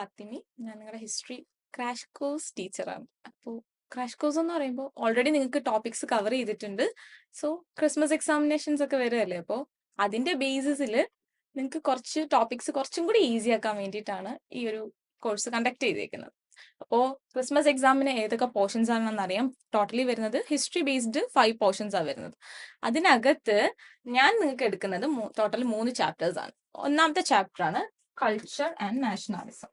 ഫാത്തിമി. ഞാൻ നിങ്ങളുടെ history crash course ടീച്ചറാണ്. അപ്പോൾ ക്രാഷ് കോഴ്സ് എന്ന് പറയുമ്പോൾ ഓൾറെഡി നിങ്ങൾക്ക് ടോപ്പിക്സ് കവർ ചെയ്തിട്ടുണ്ട്. സോ ക്രിസ്മസ് എക്സാമിനേഷൻസ് ഒക്കെ വരുമല്ലേ, അപ്പോൾ അതിന്റെ ബേസിസിൽ നിങ്ങൾക്ക് കുറച്ച് ടോപ്പിക്സ് കുറച്ചും കൂടി ഈസി ആക്കാൻ വേണ്ടിയിട്ടാണ് ഈ ഒരു കോഴ്സ് കണ്ടക്ട് ചെയ്തേക്കുന്നത്. അപ്പോൾ ക്രിസ്മസ് എക്സാമിന് ഏതൊക്കെ പോർഷൻസ് ആണെന്ന് അറിയാം. ടോട്ടലി വരുന്നത് ഹിസ്റ്ററി ബേസ്ഡ് 5 പോർഷൻസ് ആണ് വരുന്നത്. അതിനകത്ത് ഞാൻ നിങ്ങൾക്ക് എടുക്കുന്നത് ടോട്ടൽ 3 ചാപ്റ്റേഴ്സ് ആണ്. ഒന്നാമത്തെ ചാപ്റ്റർ ആണ് കൾച്ചർ ആൻഡ് നാഷണാലിസം.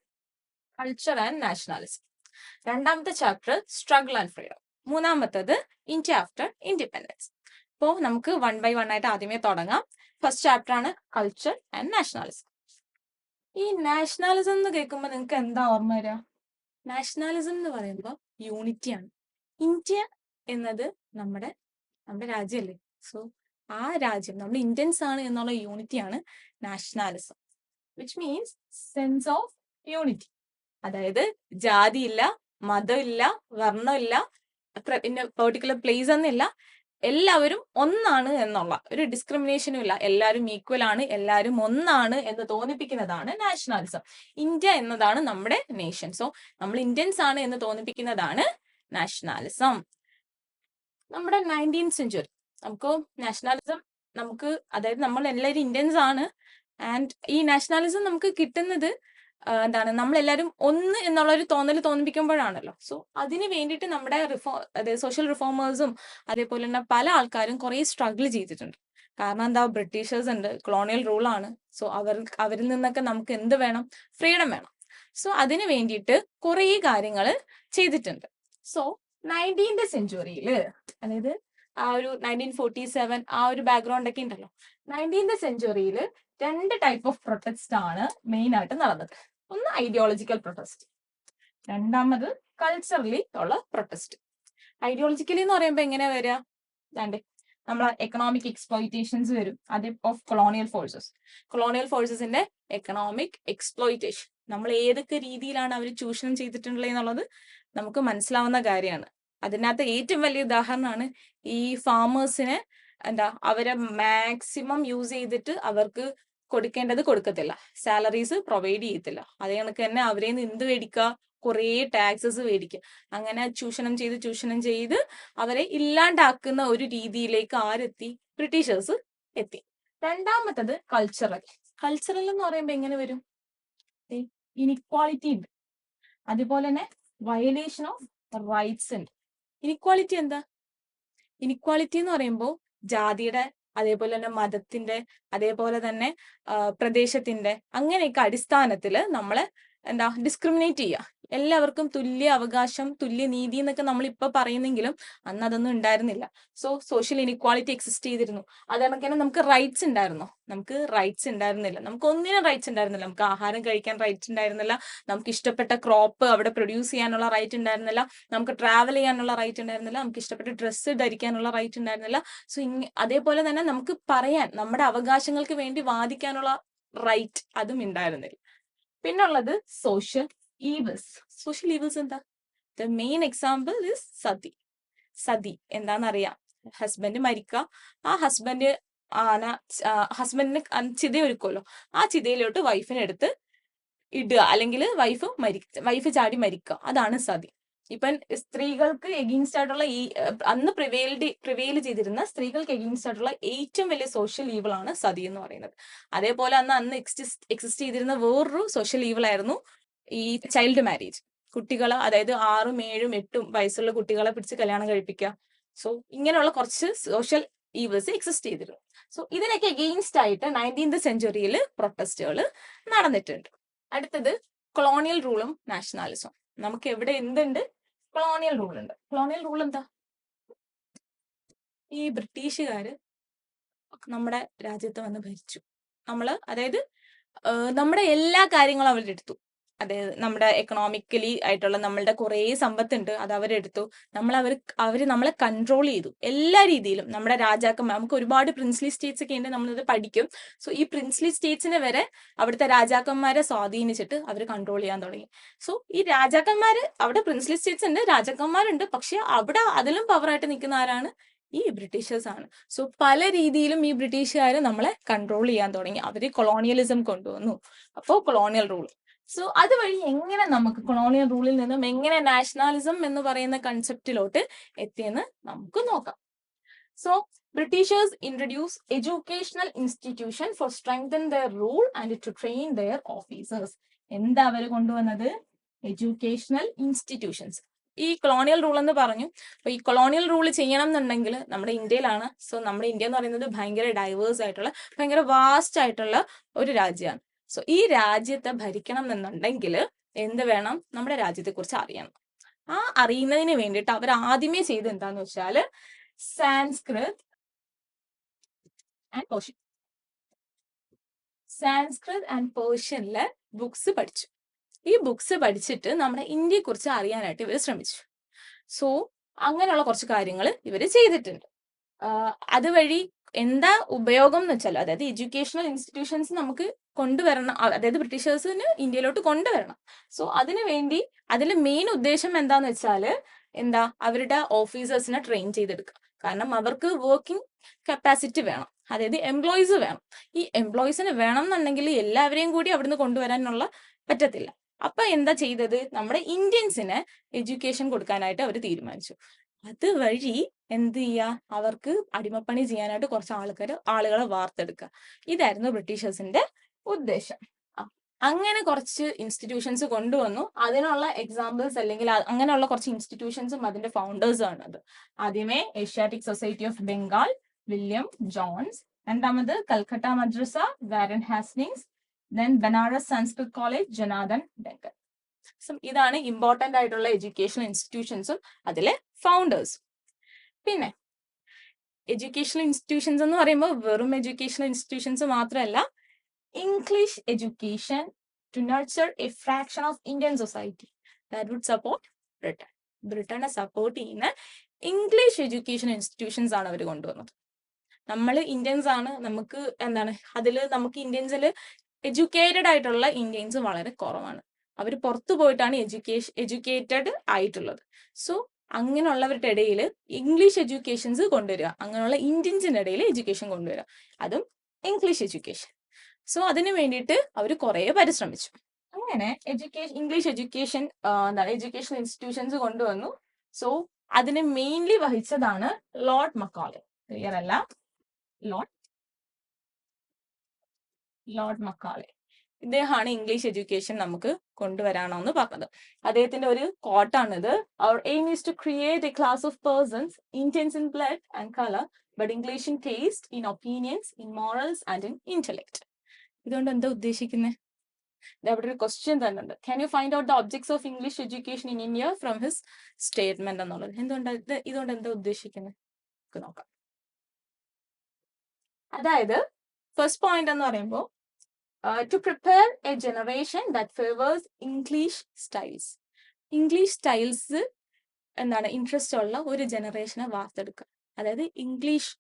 രണ്ടാമത്തെ ചാപ്റ്റർ സ്ട്രഗിൾ ആൻഡ് ഫ്രീഡം. മൂന്നാമത്തത് ഇന്ത്യ ആഫ്റ്റർ ഇൻഡിപെൻഡൻസ്. അപ്പോൾ നമുക്ക് 1 by 1 ആയിട്ട് ആദ്യമേ തുടങ്ങാം. ഫസ്റ്റ് ചാപ്റ്റർ ആണ് കൾച്ചർ ആൻഡ് നാഷണാലിസം. ഈ നാഷണാലിസം എന്ന് കേൾക്കുമ്പോൾ നിങ്ങൾക്ക് എന്താ ഓർമ്മ വരിക? നാഷണാലിസം എന്ന് പറയുമ്പോൾ യൂണിറ്റിയാണ്. ഇന്ത്യ എന്നത് നമ്മുടെ രാജ്യമല്ലേ. സോ ആ രാജ്യം നമ്മൾ ഇന്ത്യൻസ് ആണ് എന്നുള്ള യൂണിറ്റിയാണ് nationalism, which means sense of unity. അതായത് ജാതിയില്ല, മതമില്ല, വർണ്ണമില്ല, പിന്നെ പെർട്ടിക്കുലർ പ്ലേസ് എന്നില്ല, എല്ലാവരും ഒന്നാണ് എന്നുള്ള ഒരു ഡിസ്ക്രിമിനേഷനും ഇല്ല. എല്ലാവരും ഈക്വൽ ആണ്, എല്ലാവരും ഒന്നാണ് എന്ന് തോന്നിപ്പിക്കുന്നതാണ് നാഷണാലിസം. ഇന്ത്യ എന്നതാണ് നമ്മുടെ നേഷൻ. സോ നമ്മൾ ഇന്ത്യൻസ് ആണ് എന്ന് തോന്നിപ്പിക്കുന്നതാണ് നാഷണാലിസം. നമ്മുടെ 19th സെഞ്ചുറി നമുക്ക് നാഷണാലിസം അതായത് നമ്മൾ എല്ലാവരും ഇന്ത്യൻസ് ആണ്. ആൻഡ് ഈ നാഷണാലിസം നമുക്ക് കിട്ടുന്നത് എന്താണ്, നമ്മളെല്ലാവരും ഒന്ന് എന്നുള്ള ഒരു തോന്നിപ്പിക്കുമ്പോഴാണല്ലോ. സോ അതിന് വേണ്ടിയിട്ട് നമ്മുടെ അതായത് സോഷ്യൽ റിഫോമേഴ്സും അതേപോലെ തന്നെ പല ആൾക്കാരും കുറെ സ്ട്രഗിൾ ചെയ്തിട്ടുണ്ട്. കാരണം എന്താ, ബ്രിട്ടീഷേഴ്സ് ഉണ്ട്, കൊളോണിയൽ റൂളാണ്. സോ അവരിൽ നിന്നൊക്കെ നമുക്ക് എന്ത് വേണം? ഫ്രീഡം വേണം. സോ അതിന് വേണ്ടിയിട്ട് കുറേ കാര്യങ്ങൾ ചെയ്തിട്ടുണ്ട്. സോ 19th സെഞ്ചുറിയിൽ, അതായത് ആ ഒരു 1947 ആ ഒരു ബാക്ക്ഗ്രൗണ്ട് ഒക്കെ ഉണ്ടല്ലോ, 19th സെഞ്ചുറിയിൽ 2 ടൈപ്പ് ഓഫ് പ്രൊട്ടസ്റ്റ് ആണ് മെയിൻ ആയിട്ട് നടന്നത്. ഒന്ന് ഐഡിയോളജിക്കൽ പ്രൊട്ടസ്റ്റ്, രണ്ടാമത് കൾച്ചറലി ഉള്ള പ്രൊട്ടസ്റ്റ്. ഐഡിയോളജിക്കലി എന്ന് പറയുമ്പോൾ എങ്ങനെയാ വരിക? നമ്മളെ എക്കണോമിക് എക്സ്പ്ലോയിറ്റേഷൻസ് വരും, അത് ഓഫ് കൊളോണിയൽ ഫോഴ്സസിന്റെ എക്കണോമിക് എക്സ്പ്ലോയിറ്റേഷൻ. നമ്മൾ ഏതൊക്കെ രീതിയിലാണ് അവർ ചൂഷണം ചെയ്തിട്ടുള്ളത് എന്നുള്ളത് നമുക്ക് മനസ്സിലാവുന്ന കാര്യമാണ്. അതിനകത്ത് ഏറ്റവും വലിയ ഉദാഹരണമാണ് ഈ ഫാമേഴ്സിനെ അവരെ മാക്സിമം യൂസ് ചെയ്തിട്ട് അവർക്ക് കൊടുക്കേണ്ടത് കൊടുക്കത്തില്ല, സാലറീസ് പ്രൊവൈഡ് ചെയ്യത്തില്ല. അതേ കണക്ക് തന്നെ അവരെ നിന്ന് എന്ത് മേടിക്കുക? കുറേ ടാക്സസ് മേടിക്കുക. അങ്ങനെ ചൂഷണം ചെയ്ത് അവരെ ഇല്ലാണ്ടാക്കുന്ന ഒരു രീതിയിലേക്ക് ആരെത്തി? ബ്രിട്ടീഷേഴ്സ് എത്തി. രണ്ടാമത്തത് കൾച്ചറൽ എന്ന് പറയുമ്പോൾ എങ്ങനെ വരും? ഇനിക്വാളിറ്റി ഉണ്ട്, അതുപോലെ തന്നെ വയലേഷൻ ഓഫ് റൈറ്റ്സ് ഉണ്ട്. ഇനിക്വാളിറ്റി എന്താ? ഇനിക്വാളിറ്റി എന്ന് പറയുമ്പോൾ ജാതിയുടെ, അതേപോലെ തന്നെ മതത്തിന്റെ, അതേപോലെ തന്നെ പ്രദേശത്തിന്റെ, അങ്ങനെയൊക്കെ അടിസ്ഥാനത്തിൽ നമ്മളെ ഡിസ്ക്രിമിനേറ്റ് ചെയ്യുക. എല്ലാവർക്കും തുല്യ അവകാശം, തുല്യ നീതി എന്നൊക്കെ നമ്മൾ ഇപ്പൊ പറയുന്നെങ്കിലും അന്ന് അതൊന്നും ഉണ്ടായിരുന്നില്ല. സോ സോഷ്യൽ ഇനിക്വാളിറ്റി എക്സിസ്റ്റ് ചെയ്തിരുന്നു. അതുകൊണ്ട് തന്നെ നമുക്ക് റൈറ്റ്സ് ഉണ്ടായിരുന്നോ? നമുക്ക് റൈറ്റ്സ് ഉണ്ടായിരുന്നില്ല. നമുക്ക് ഒന്നിനും റൈറ്റ്സ് ഉണ്ടായിരുന്നില്ല. നമുക്ക് ആഹാരം കഴിക്കാൻ റൈറ്റ് ഉണ്ടായിരുന്നില്ല, നമുക്ക് ഇഷ്ടപ്പെട്ട ക്രോപ്പ് അവിടെ പ്രൊഡ്യൂസ് ചെയ്യാനുള്ള റൈറ്റ് ഉണ്ടായിരുന്നില്ല, നമുക്ക് ട്രാവൽ ചെയ്യാനുള്ള റൈറ്റ് ഉണ്ടായിരുന്നില്ല, നമുക്ക് ഇഷ്ടപ്പെട്ട ഡ്രസ്സ് ധരിക്കാനുള്ള റൈറ്റ് ഉണ്ടായിരുന്നില്ല. സോ അതേപോലെ തന്നെ നമുക്ക് പറയാൻ, നമ്മുടെ അവകാശങ്ങൾക്ക് വേണ്ടി വാദിക്കാനുള്ള റൈറ്റ് അതും ഉണ്ടായിരുന്നില്ല. പിന്നുള്ളത് സോഷ്യൽ ഈവിൾസ് എന്താ? The main example is sati. എന്താണെന്നറിയാം? ഹസ്ബൻഡ് മരിക്കുക, ആ ഹസ്ബൻഡിന് ചിതയൊരുക്കുമല്ലോ, ആ ചിതയിലോട്ട് വൈഫിനെ എടുത്ത് ഇടുക, അല്ലെങ്കിൽ വൈഫ് ചാടി മരിക്കുക, അതാണ് സതി. ഇപ്പം സ്ത്രീകൾക്ക് എഗെയിൻസ്റ്റ് ആയിട്ടുള്ള അന്ന് പ്രിവെയിൽ ചെയ്തിരുന്ന സ്ത്രീകൾക്ക് എഗെയിൻസ്റ്റ് ആയിട്ടുള്ള ഏറ്റവും വലിയ സോഷ്യൽ ഈവിൾ ആണ് സതി എന്ന് പറയുന്നത്. അതേപോലെ അന്ന് എക്സിസ്റ്റ് ചെയ്തിരുന്ന വേറൊരു സോഷ്യൽ ഈവിൾ ആയിരുന്നു ഈ ചൈൽഡ് മാരേജ്. കുട്ടികളെ, അതായത് 6, 7, 8 വയസ്സുള്ള കുട്ടികളെ പിടിച്ച് കല്യാണം കഴിപ്പിക്കുക. സോ ഇങ്ങനെയുള്ള കുറച്ച് സോഷ്യൽ ഈവിൾസ് എക്സിസ്റ്റ് ചെയ്തിരുന്നു. സോ ഇതിനൊക്കെ എഗെയിൻസ്റ്റ് ആയിട്ട് 19th സെഞ്ചുറിയിൽ പ്രൊട്ടസ്റ്റുകൾ നടന്നിട്ടുണ്ട്. അടുത്തത് കൊളോണിയൽ റൂളും നാഷണാലിസവും. നമുക്ക് എവിടെ എന്തുണ്ട്? കൊളോണിയൽ റൂൾ ഉണ്ട്. കൊളോണിയൽ റൂൾ എന്താ? ഈ ബ്രിട്ടീഷുകാര് നമ്മുടെ രാജ്യത്ത് വന്ന് ഭരിച്ചു. അതായത് നമ്മുടെ എല്ലാ കാര്യങ്ങളും അവരെടുത്തു. അതായത് നമ്മുടെ എക്കണോമിക്കലി ആയിട്ടുള്ള നമ്മളുടെ കുറേ സമ്പത്തുണ്ട്, അത് അവരെടുത്തു. അവര് നമ്മളെ കൺട്രോൾ ചെയ്തു എല്ലാ രീതിയിലും. നമ്മുടെ രാജാക്കന്മാർ, നമുക്ക് ഒരുപാട് പ്രിൻസ്ലി സ്റ്റേറ്റ്സ് ഒക്കെ ഉണ്ട്, നമ്മളത് പഠിക്കും. സോ ഈ പ്രിൻസ്ലി സ്റ്റേറ്റ്സിനെ വരെ അവിടുത്തെ രാജാക്കന്മാരെ സ്വാധീനിച്ചിട്ട് അവർ കൺട്രോൾ ചെയ്യാൻ തുടങ്ങി. സോ ഈ രാജാക്കന്മാര്, അവിടെ പ്രിൻസ്ലി സ്റ്റേറ്റ്സ് ഉണ്ട്, രാജാക്കന്മാരുണ്ട്, പക്ഷെ അവിടെ അതിലും പവറായിട്ട് നിൽക്കുന്ന ആരാണ്? ഈ ബ്രിട്ടീഷേഴ്സ് ആണ്. സോ പല രീതിയിലും ഈ ബ്രിട്ടീഷുകാർ നമ്മളെ കൺട്രോൾ ചെയ്യാൻ തുടങ്ങി. അവര് കൊളോണിയലിസം കൊണ്ടുവന്നു. അപ്പോൾ കൊളോണിയൽ റൂൾ. സോ അതുവഴി എങ്ങനെ നമുക്ക് കൊളോണിയൽ റൂളിൽ നിന്നും എങ്ങനെ നാഷണാലിസം എന്ന് പറയുന്ന കൺസെപ്റ്റിലോട്ട് എത്തിയെന്ന് നമുക്ക് നോക്കാം. So Britishers introduced educational institution for strengthen their rule and to train their officers. എന്താ അവർ കൊണ്ടുവന്നത്? Educational institutions. ഈ കൊളോണിയൽ റൂൾ എന്ന് പറഞ്ഞു. അപ്പൊ ഈ കൊളോണിയൽ റൂൾ ചെയ്യണം എന്നുണ്ടെങ്കിൽ നമ്മുടെ ഇന്ത്യയിലാണ്. സോ നമ്മുടെ ഇന്ത്യ എന്ന് പറയുന്നത് ഭയങ്കര ഡൈവേഴ്സ് ആയിട്ടുള്ള, ഭയങ്കര വാസ്റ്റ് ആയിട്ടുള്ള ഒരു രാജ്യമാണ്. സോ ഈ രാജ്യത്തെ ഭരിക്കണം എന്നുണ്ടെങ്കിൽ എന്ത് വേണം? നമ്മുടെ രാജ്യത്തെ കുറിച്ച് അറിയണം. ആ അറിയുന്നതിന് വേണ്ടിയിട്ട് അവർ ആദ്യമേ ചെയ്ത് എന്താന്ന് വെച്ചാല് Sanskrit and Persian. Sanskrit and പേർഷ്യനിലെ ബുക്സ് പഠിച്ചു. ഈ ബുക്സ് പഠിച്ചിട്ട് നമ്മുടെ ഇന്ത്യയെ കുറിച്ച് അറിയാനായിട്ട് ഇവർ ശ്രമിച്ചു. സോ അങ്ങനെയുള്ള കുറച്ച് കാര്യങ്ങൾ ഇവർ ചെയ്തിട്ടുണ്ട്. അതുവഴി എന്താ ഉപയോഗം എന്ന് വെച്ചാൽ, അതായത് എഡ്യൂക്കേഷണൽ ഇൻസ്റ്റിറ്റ്യൂഷൻസ് നമുക്ക് കൊണ്ടുവരണം, അതായത് ബ്രിട്ടീഷേഴ്സിന് ഇന്ത്യയിലോട്ട് കൊണ്ടുവരണം. സോ അതിനു വേണ്ടി അതിൽ മെയിൻ ഉദ്ദേശം എന്താന്ന് വെച്ചാല് അവരുടെ ഓഫീസേഴ്സിനെ ട്രെയിൻ ചെയ്തെടുക്കുക. കാരണം അവർക്ക് വർക്കിംഗ് കപ്പാസിറ്റി വേണം, അതായത് എംപ്ലോയീസ് വേണം. ഈ എംപ്ലോയീസിന് വേണം എന്നുണ്ടെങ്കിൽ എല്ലാവരെയും കൂടി അവിടുന്ന് കൊണ്ടുവരാനുള്ള പറ്റത്തില്ല. അപ്പൊ എന്താ ചെയ്തത്? നമ്മുടെ ഇന്ത്യൻസിന് എഡ്യൂക്കേഷൻ കൊടുക്കാനായിട്ട് അവർ തീരുമാനിച്ചു. അതുവഴി എന്ത് ചെയ്യുക? അവർക്ക് അടിമപ്പണി ചെയ്യാനായിട്ട് കുറച്ച് ആളുകളെ വാർത്തെടുക്കുക. ഇതായിരുന്നു ബ്രിട്ടീഷേഴ്സിന്റെ ഉദ്ദേശം. അങ്ങനെ കുറച്ച് ഇൻസ്റ്റിറ്റ്യൂഷൻസ് കൊണ്ടുവന്നു. അതിനുള്ള എക്സാമ്പിൾസ് അല്ലെങ്കിൽ അങ്ങനെയുള്ള കുറച്ച് ഇൻസ്റ്റിറ്റ്യൂഷൻസും അതിന്റെ ഫൗണ്ടേഴ്സും ആണത്. ആദ്യമേ Asiatic society of Bengal, William Jones. രണ്ടാമത് Calcutta Madrasa, Warren Hastings. Then Banaras Sanskrit college, Jonathan Duncan. ഇതാണ് ഇമ്പോർട്ടന്റ് ആയിട്ടുള്ള എഡ്യൂക്കേഷൻ ഇൻസ്റ്റിറ്റ്യൂഷൻസും അതിലെ ഫൗണ്ടേഴ്സും. പിന്നെ എഡ്യൂക്കേഷണൽ ഇൻസ്റ്റിറ്റ്യൂഷൻസ് എന്ന് പറയുമ്പോൾ വെറും എഡ്യൂക്കേഷണൽ ഇൻസ്റ്റിറ്റ്യൂഷൻസ് മാത്രമല്ല, English education to nurture a fraction of Indian society that would support Britain. ബ്രിട്ടനെ സപ്പോർട്ട് ചെയ്യുന്ന ഇംഗ്ലീഷ് എഡ്യൂക്കേഷൻ ഇൻസ്റ്റിറ്റ്യൂഷൻസ് ആണ് അവർ കൊണ്ടുവന്നത്. നമ്മൾ ഇന്ത്യൻസ് ആണ്, നമുക്ക് നമുക്ക് ഇന്ത്യൻസിൽ എഡ്യൂക്കേറ്റഡ് ആയിട്ടുള്ള ഇന്ത്യൻസ് വളരെ കുറവാണ്. അവർ പുറത്തു പോയിട്ടാണ് എഡ്യൂക്കേറ്റഡ് ആയിട്ടുള്ളത്. സോ അങ്ങനെയുള്ളവരുടെ ഇടയിൽ ഇംഗ്ലീഷ് എഡ്യൂക്കേഷൻസ് കൊണ്ടുവരിക, അങ്ങനെയുള്ള ഇന്ത്യൻസിന്റെ ഇടയിൽ എഡ്യൂക്കേഷൻ കൊണ്ടുവരിക, അതും ഇംഗ്ലീഷ് എഡ്യൂക്കേഷൻ. സോ അതിനു വേണ്ടിയിട്ട് അവർ കുറെ പരിശ്രമിച്ചു. അങ്ങനെ ഇംഗ്ലീഷ് എഡ്യൂക്കേഷൻ എഡ്യൂക്കേഷൻ ഇൻസ്റ്റിറ്റ്യൂഷൻസ് കൊണ്ടുവന്നു. സോ അതിന് മെയിൻലി വഹിച്ചതാണ് ലോർഡ് മക്കാളെ. ക്ലിയർ അല്ല? ലോർഡ് മക്കാളെ ഇദ്ദേഹമാണ് ഇംഗ്ലീഷ് എഡ്യൂക്കേഷൻ നമുക്ക് കൊണ്ടുവരാണെന്ന് പറഞ്ഞത്. അദ്ദേഹത്തിന്റെ ഒരു കോട്ടാണിത്. Our aim is to create a class of persons Indians in blood and colour but English in taste, in opinions, in morals and in intellect. ഇതുകൊണ്ട് എന്താ ഉദ്ദേശിക്കുന്നത്? അവിടെ ഒരു ക്വസ്റ്റ്യൻ തന്നെ ഉണ്ട്. Can you find out the objects of English education in India from his statement എന്നുള്ളത്. ഇതുകൊണ്ട് എന്താ ഉദ്ദേശിക്കുന്നത് നോക്കാം. അതായത് ഫസ്റ്റ് പോയിന്റ് എന്ന് പറയുമ്പോൾ to prepare a generation that favours English styles. English styles interest ഉള്ള ഒരു ജനറേഷനെ വാർത്തെടുക്കുക. അതായത് ഇംഗ്ലീഷ്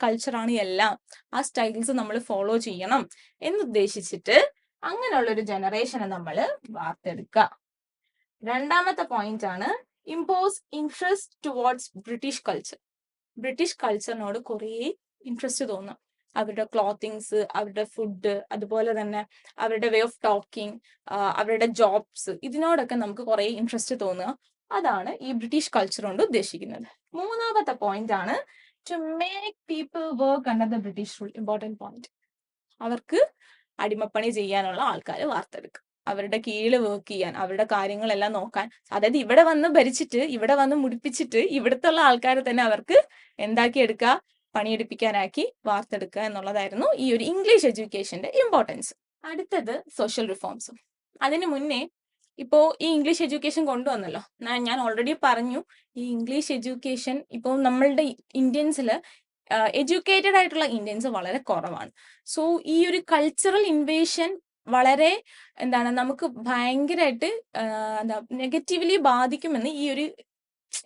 കൾച്ചറാണ് എല്ലാം, ആ സ്റ്റൈൽസ് നമ്മൾ ഫോളോ ചെയ്യണം എന്നുദ്ദേശിച്ചിട്ട് അങ്ങനെയുള്ള ഒരു ജനറേഷനെ നമ്മൾ വാർത്തെടുക്കുക. രണ്ടാമത്തെ പോയിന്റ് ആണ് impose interest towards British culture. British കൾച്ചറിനോട് കുറേ ഇൻട്രസ്റ്റ് തോന്നും. അവരുടെ ക്ലോത്തിങ്സ്, അവരുടെ ഫുഡ്, അതുപോലെ തന്നെ അവരുടെ വേ ഓഫ് ടോക്കിംഗ്, അവരുടെ ജോബ്സ്, ഇതിനോടൊക്കെ നമുക്ക് കുറേ ഇൻട്രസ്റ്റ് തോന്നുക. അതാണ് ഈ ബ്രിട്ടീഷ് കൾച്ചർ കൊണ്ട് ഉദ്ദേശിക്കുന്നത്. മൂന്നാമത്തെ പോയിന്റ് ആണ് to make people work under the British rule. Important point. അവർക്ക് അടിമപ്പണി ചെയ്യാനുള്ള ആൾക്കാരെ വാർത്തെടുക്കുക, അവരുടെ കീഴിൽ വർക്ക് ചെയ്യാൻ, അവരുടെ കാര്യങ്ങളെല്ലാം നോക്കാൻ. അതായത് ഇവിടെ വന്ന് ഭരിച്ചിട്ട്, ഇവിടെ വന്ന് മുടിപ്പിച്ചിട്ട്, ഇവിടുത്തെ ആൾക്കാരെ തന്നെ അവർക്ക് എന്താക്കിയെടുക്കുക? പണിയെടുപ്പിക്കാനാക്കി വാർത്തെടുക്കുക എന്നുള്ളതായിരുന്നു ഈ ഒരു ഇംഗ്ലീഷ് എഡ്യൂക്കേഷന്റെ ഇമ്പോർട്ടൻസ്. അടുത്തത് സോഷ്യൽ റിഫോംസും. അതിനു മുന്നേ ഇപ്പോ ഈ ഇംഗ്ലീഷ് എഡ്യൂക്കേഷൻ കൊണ്ടുവന്നല്ലോ, ഞാൻ ഓൾറെഡി പറഞ്ഞു. ഈ ഇംഗ്ലീഷ് എഡ്യൂക്കേഷൻ ഇപ്പോൾ നമ്മളുടെ ഇന്ത്യൻസില് എഡ്യൂക്കേറ്റഡ് ആയിട്ടുള്ള ഇന്ത്യൻസ് വളരെ കുറവാണ്. സോ ഈ ഒരു കൾച്ചറൽ ഇൻവേഷൻ വളരെ നമുക്ക് ഭയങ്കരമായിട്ട് നെഗറ്റീവ്ലി ബാധിക്കുമെന്ന്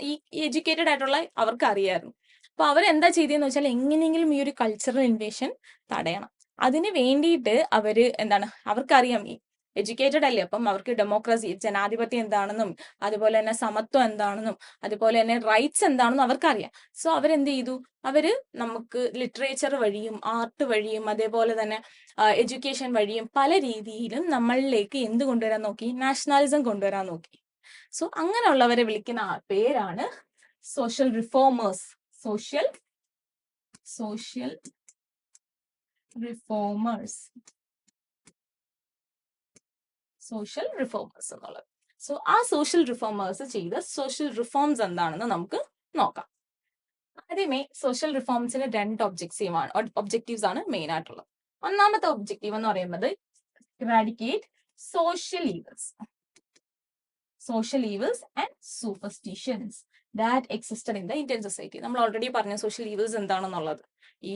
ഈ എഡ്യൂക്കേറ്റഡ് ആയിട്ടുള്ള അവർക്ക് അറിയാമായിരുന്നു. അപ്പൊ അവരെന്താ ചെയ്തതെന്ന് വെച്ചാൽ എങ്ങനെയെങ്കിലും ഈ ഒരു കൾച്ചറൽ ഇൻവേഷൻ തടയണം. അതിന് വേണ്ടിയിട്ട് അവര് അവർക്കറിയാം എഡ്യൂക്കേറ്റഡ് അല്ലേ, അപ്പം അവർക്ക് ഡെമോക്രസി, ജനാധിപത്യം എന്താണെന്നും അതുപോലെ തന്നെ സമത്വം എന്താണെന്നും അതുപോലെ തന്നെ റൈറ്റ്സ് എന്താണെന്നും അവർക്കറിയാം. സോ അവരെന്ത് ചെയ്തു, അവര് നമുക്ക് ലിറ്ററേച്ചർ വഴിയും ആർട്ട് വഴിയും അതേപോലെ തന്നെ എഡ്യൂക്കേഷൻ വഴിയും പല രീതിയിലും നമ്മളിലേക്ക് എന്ത് കൊണ്ടുവരാൻ നോക്കി, നാഷണാലിസം കൊണ്ടുവരാൻ നോക്കി. സോ അങ്ങനെയുള്ളവരെ വിളിക്കുന്ന പേരാണ് social reformers. Social reformers, social reformers എന്നുള്ളത്. സോ ആ സോഷ്യൽ റിഫോമേഴ്സ് ചെയ്ത സോഷ്യൽ റിഫോംസ് എന്താണെന്ന് നമുക്ക് നോക്കാം. ആദ്യമേ സോഷ്യൽ റിഫോംസിന് 2 ഒബ്ജക്റ്റീവ്സ് ആണ് മെയിൻ ആയിട്ടുള്ളത്. ഒന്നാമത്തെ ഒബ്ജക്റ്റീവ് എന്ന് പറയുന്നത് eradicate social evils and superstitions that existed in the Indian society. നമ്മൾ ഓൾറെഡി പറഞ്ഞ സോഷ്യൽ ഈവിൾസ് എന്താണെന്നുള്ളത്, ഈ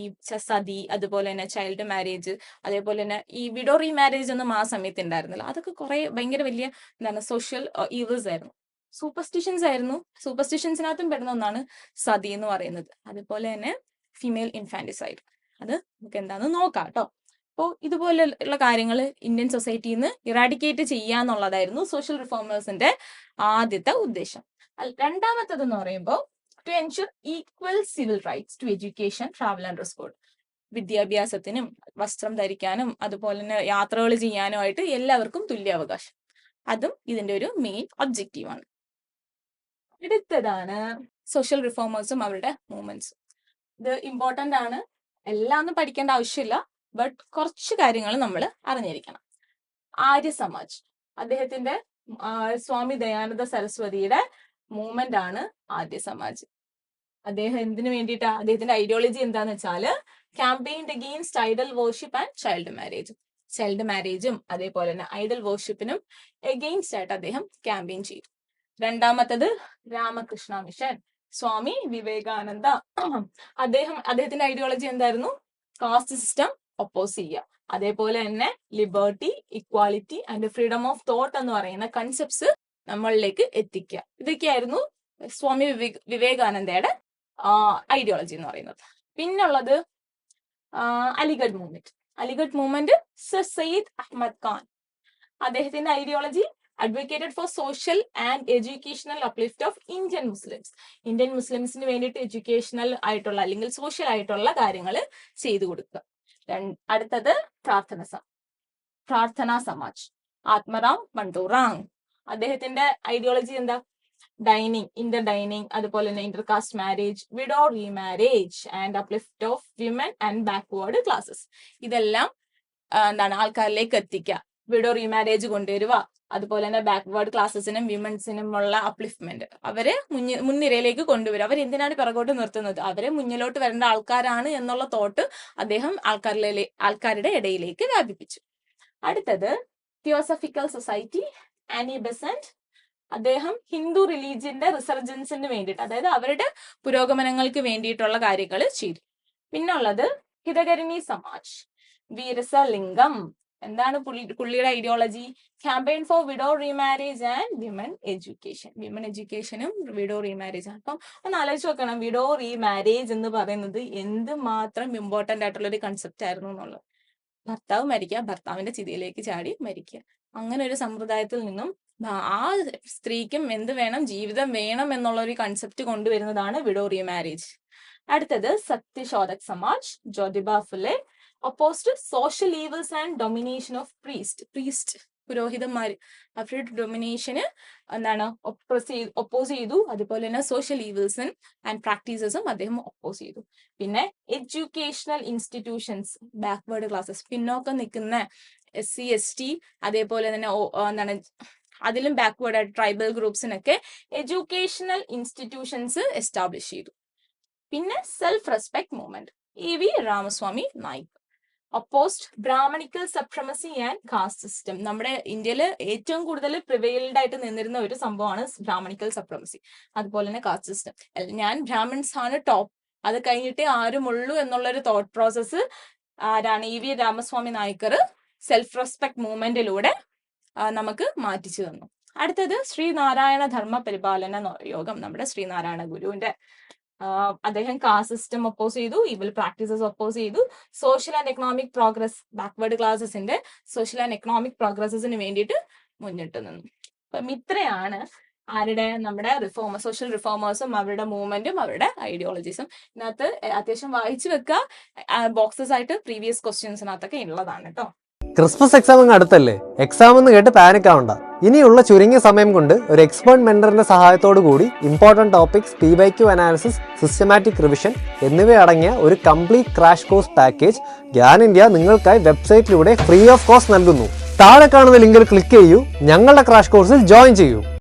സതി, അതുപോലെ തന്നെ ചൈൽഡ് മാരേജ്, അതേപോലെ തന്നെ ഈ വിഡോ റീമാരേജ് ഒന്നും ആ സമയത്ത് ഉണ്ടായിരുന്നില്ല. അതൊക്കെ കുറെ ഭയങ്കര വലിയ എന്താണ് സോഷ്യൽ ഈവിൾസ് ആയിരുന്നു. സൂപ്പർസ്റ്റിഷൻസ് ആയിരുന്നു. സൂപ്പർസ്റ്റിഷൻസിനകത്തും പെടുന്ന ഒന്നാണ് സതി എന്ന് പറയുന്നത്. അതുപോലെ തന്നെ ഫീമെയിൽ ഇൻഫാന്റിസൈഡ്. അത് നമുക്ക് എന്താണെന്ന് നോക്കാം കേട്ടോ. അപ്പോൾ ഇതുപോലെയുള്ള കാര്യങ്ങൾ ഇന്ത്യൻ സൊസൈറ്റിയിൽ നിന്ന് ഇറാഡിക്കേറ്റ് ചെയ്യാന്നുള്ളതായിരുന്നു സോഷ്യൽ റിഫോമേഴ്സിന്റെ ആദ്യത്തെ ഉദ്ദേശം. രണ്ടാമത്തത് എന്ന് പറയുമ്പോൾ to ensure equal civil rights to education, travel and resort. വിദ്യാഭ്യാസത്തിനും വസ്ത്രം ധരിക്കാനും അതുപോലെ തന്നെ യാത്രകൾ ചെയ്യാനുമായിട്ട് എല്ലാവർക്കും തുല്യാവകാശം. അതും ഇതിന്റെ ഒരു മെയിൻ ഒബ്ജക്റ്റീവാണ്. അടുത്തതാണ് സോഷ്യൽ റിഫോമേഴ്സും അവരുടെ മൂവ്മെന്റ്സും. ഇത് ഇമ്പോർട്ടന്റ് ആണ്, എല്ലാം ഒന്നും പഠിക്കേണ്ട ആവശ്യമില്ല, ബട്ട് കുറച്ച് കാര്യങ്ങൾ നമ്മൾ അറിഞ്ഞിരിക്കണം. ആര്യ സമാജ്, അദ്ദേഹത്തിന്റെ സ്വാമി ദയാനന്ദ സരസ്വതിയുടെ മൂവ്മെന്റ് ആണ് ആര്യ സമാജ്. അദ്ദേഹം എന്തിനു വേണ്ടിയിട്ടാ, അദ്ദേഹത്തിന്റെ ഐഡിയോളജി എന്താന്ന് വെച്ചാല് campaigned against idol worship and child മാരേജും അതേപോലെ തന്നെ ഐഡൽ വർഷിപ്പിനും എഗെയിൻസ്റ്റ് ആയിട്ട് അദ്ദേഹം ക്യാമ്പയിൻ ചെയ്തു. രണ്ടാമത്തത് രാമകൃഷ്ണ മിഷൻ, സ്വാമി വിവേകാനന്ദ. അദ്ദേഹത്തിന്റെ ഐഡിയോളജി എന്തായിരുന്നു, കാസ്റ്റ് സിസ്റ്റം ഒപ്പോസ് ചെയ്യുക, അതേപോലെ തന്നെ liberty, equality and freedom of thought എന്ന് പറയുന്ന കൺസെപ്റ്റ്സ് നമ്മളിലേക്ക് എത്തിക്കുക. ഇതൊക്കെയായിരുന്നു സ്വാമി വിവേകാനന്ദയുടെ ഐഡിയോളജി എന്ന് പറയുന്നത്. പിന്നുള്ളത് അലിഗഡ് മൂവ്മെന്റ് സർ സയ്യിദ് അഹമ്മദ് ഖാൻ. അദ്ദേഹത്തിന്റെ ideology advocated for social and educational uplift of Indian മുസ്ലിംസിന് വേണ്ടിയിട്ട് എഡ്യൂക്കേഷണൽ ആയിട്ടുള്ള അല്ലെങ്കിൽ സോഷ്യൽ ആയിട്ടുള്ള കാര്യങ്ങൾ ചെയ്തു കൊടുക്കുക. അടുത്തത് പ്രാർത്ഥന സമാജ്, ആത്മറാം പണ്ടൂറാങ്. അദ്ദേഹത്തിന്റെ ഐഡിയോളജി എന്താ, ഇന്റർ ഡൈനിങ്, അതുപോലെ തന്നെ intercaste marriage, widow remarriage and uplift of women and backward classes. ഇതെല്ലാം എന്താണ് ആൾക്കാരിലേക്ക് എത്തിക്കുക, വിഡോ റീമാരേജ് കൊണ്ടുവരിക, അതുപോലെ തന്നെ ബാക്ക്വേർഡ് ക്ലാസസിനും വിമൻസിനും ഉള്ള അപ്ലിഫ്റ്റ്മെന്റ്, അവരെ മുൻനിരയിലേക്ക് കൊണ്ടുവരും. അവരെന്തിനാണ് പിറകോട്ട് നിർത്തുന്നത്, അവരെ മുന്നിലോട്ട് വരേണ്ട ആൾക്കാരാണ് എന്നുള്ള തോട്ട് അദ്ദേഹം ആൾക്കാരുടെ ഇടയിലേക്ക് വ്യാപിപ്പിച്ചു. അടുത്തത് തിയോസഫിക്കൽ സൊസൈറ്റി, ആനി ബെസന്റ്. അദ്ദേഹം ഹിന്ദു റിലീജിയന്റെ റിസർജൻസിന് വേണ്ടിയിട്ട്, അതായത് അവരുടെ പുരോഗമനങ്ങൾക്ക് വേണ്ടിയിട്ടുള്ള കാര്യങ്ങൾ ചെയ്തു. പിന്നുള്ളത് ഹിതകരണി സമാജ്, വീരസലിംഗം. എന്താണ് പുള്ളിയുടെ ideology, campaign for widow remarriage and women എഡ്യൂക്കേഷനും വിഡോ റീമാരേജ്. അപ്പം ഒന്ന് ആലോചിച്ച് നോക്കണം, വിഡോ റീമാരേജ് എന്ന് പറയുന്നത് എന്തുമാത്രം ഇമ്പോർട്ടന്റ് ആയിട്ടുള്ള ഒരു കൺസെപ്റ്റ് ആയിരുന്നു എന്നുള്ളത്. ഭർത്താവ് മരിക്കുക, ഭർത്താവിന്റെ ചിതയിലേക്ക് ചാടി മരിക്കുക, അങ്ങനെ ഒരു സമ്പ്രദായത്തിൽ നിന്നും ആ സ്ത്രീക്കും എന്ത് വേണം, ജീവിതം വേണം എന്നുള്ള ഒരു കൺസെപ്റ്റ് കൊണ്ടുവരുന്നതാണ് വിഡോ റീമാരേജ്. അടുത്തത് Satyashodhak Samaj, Jyotiba Phule. Opposed social evils and domination of priest, പുരോഹിതന്മാര് അവരുടെ ഡൊമിനേഷന് എന്താണ് ഒപ്പോസ് ചെയ്തു. അതുപോലെ തന്നെ സോഷ്യൽ ഈവിൾസും ആൻഡ് പ്രാക്ടീസസും അദ്ദേഹം ഒപ്പോസ് ചെയ്തു. പിന്നെ എഡ്യൂക്കേഷണൽ ഇൻസ്റ്റിറ്റ്യൂഷൻസ്, ബാക്ക്വേർഡ് ക്ലാസ്സസ്, പിന്നോക്കം നിൽക്കുന്ന SC ST അതേപോലെ തന്നെ എന്താണ് അതിലും ബാക്ക്വേർഡ് ആയിട്ട് ട്രൈബൽ ഗ്രൂപ്പ്സിനൊക്കെ എഡ്യൂക്കേഷണൽ ഇൻസ്റ്റിറ്റ്യൂഷൻസ് എസ്റ്റാബ്ലിഷ് ചെയ്തു. പിന്നെ self respect movement, EV Ramaswamy Naicker. Opposed Brahmanical supremacy and caste system. നമ്മുടെ ഇന്ത്യയിൽ ഏറ്റവും കൂടുതൽ പ്രിവെയിൽഡ് ആയിട്ട് നിന്നിരുന്ന ഒരു സംഭവമാണ് ബ്രാഹ്മണിക്കൽ സപ്രമസി, അതുപോലെ തന്നെ കാസ്റ്റ് സിസ്റ്റം. ഞാൻ ബ്രാഹ്മിൺസ് ആണ് ടോപ്പ്, അത് കഴിഞ്ഞിട്ടേ ആരുമുള്ളൂ എന്നുള്ളൊരു തോട്ട് പ്രോസസ്സ് ആരാണ്, EV Ramaswamy Naicker self respect മൂവ്മെന്റിലൂടെ നമുക്ക് മാറ്റിച്ചു തന്നു. അടുത്തത് ശ്രീനാരായണ ധർമ്മ പരിപാലന യോഗം, നമ്മുടെ ശ്രീനാരായണ ഗുരുവിന്റെ അദ്ദേഹം കാസ്റ്റ് സിസ്റ്റം ഒപ്പോസ് ചെയ്തു, ഇവിൽ പ്രാക്ടീസസ് ഒപ്പോസ് ചെയ്തു, social and economic progress, backward ക്ലാസസിന്റെ സോഷ്യൽ ആൻഡ് എക്കണോമിക് പ്രോഗ്രസസിന് വേണ്ടിയിട്ട് മുന്നിട്ട് നിന്നു. അപ്പം ഇത്രയാണ് ആരുടെ നമ്മുടെ സോഷ്യൽ റിഫോമേഴ്സും അവരുടെ മൂവ്മെന്റും അവരുടെ ഐഡിയോളജീസും. ഇതിനകത്ത് അത്യാവശ്യം വായിച്ചു വെക്കുക, ബോക്സസ് ആയിട്ട് പ്രീവിയസ് ക്വസ്റ്റ്യൻസിനകത്തൊക്കെ ഉള്ളതാണ് കേട്ടോ. ക്രിസ്മസ് എക്സാം അങ്ങ് അടുത്തല്ലേ, എക്സാം എന്ന് കേട്ട് പാനിക് ആവണ്ട. ഇനിയുള്ള ചുരുങ്ങിയ സമയം കൊണ്ട് ഒരു എക്സ്പേർട്ട് മെന്ററിന്റെ സഹായത്തോടു കൂടി important topics, PYQ analysis, systematic revision എന്നിവയടങ്ങിയ ഒരു complete crash course package Gyan India നിങ്ങൾക്കായി വെബ്സൈറ്റിലൂടെ ഫ്രീ ഓഫ് കോസ്റ്റ് നൽകുന്നു. താഴെ കാണുന്ന ലിങ്കിൽ ക്ലിക്ക് ചെയ്യൂ, ഞങ്ങളുടെ ക്രാഷ് കോഴ്സിൽ ജോയിൻ ചെയ്യൂ.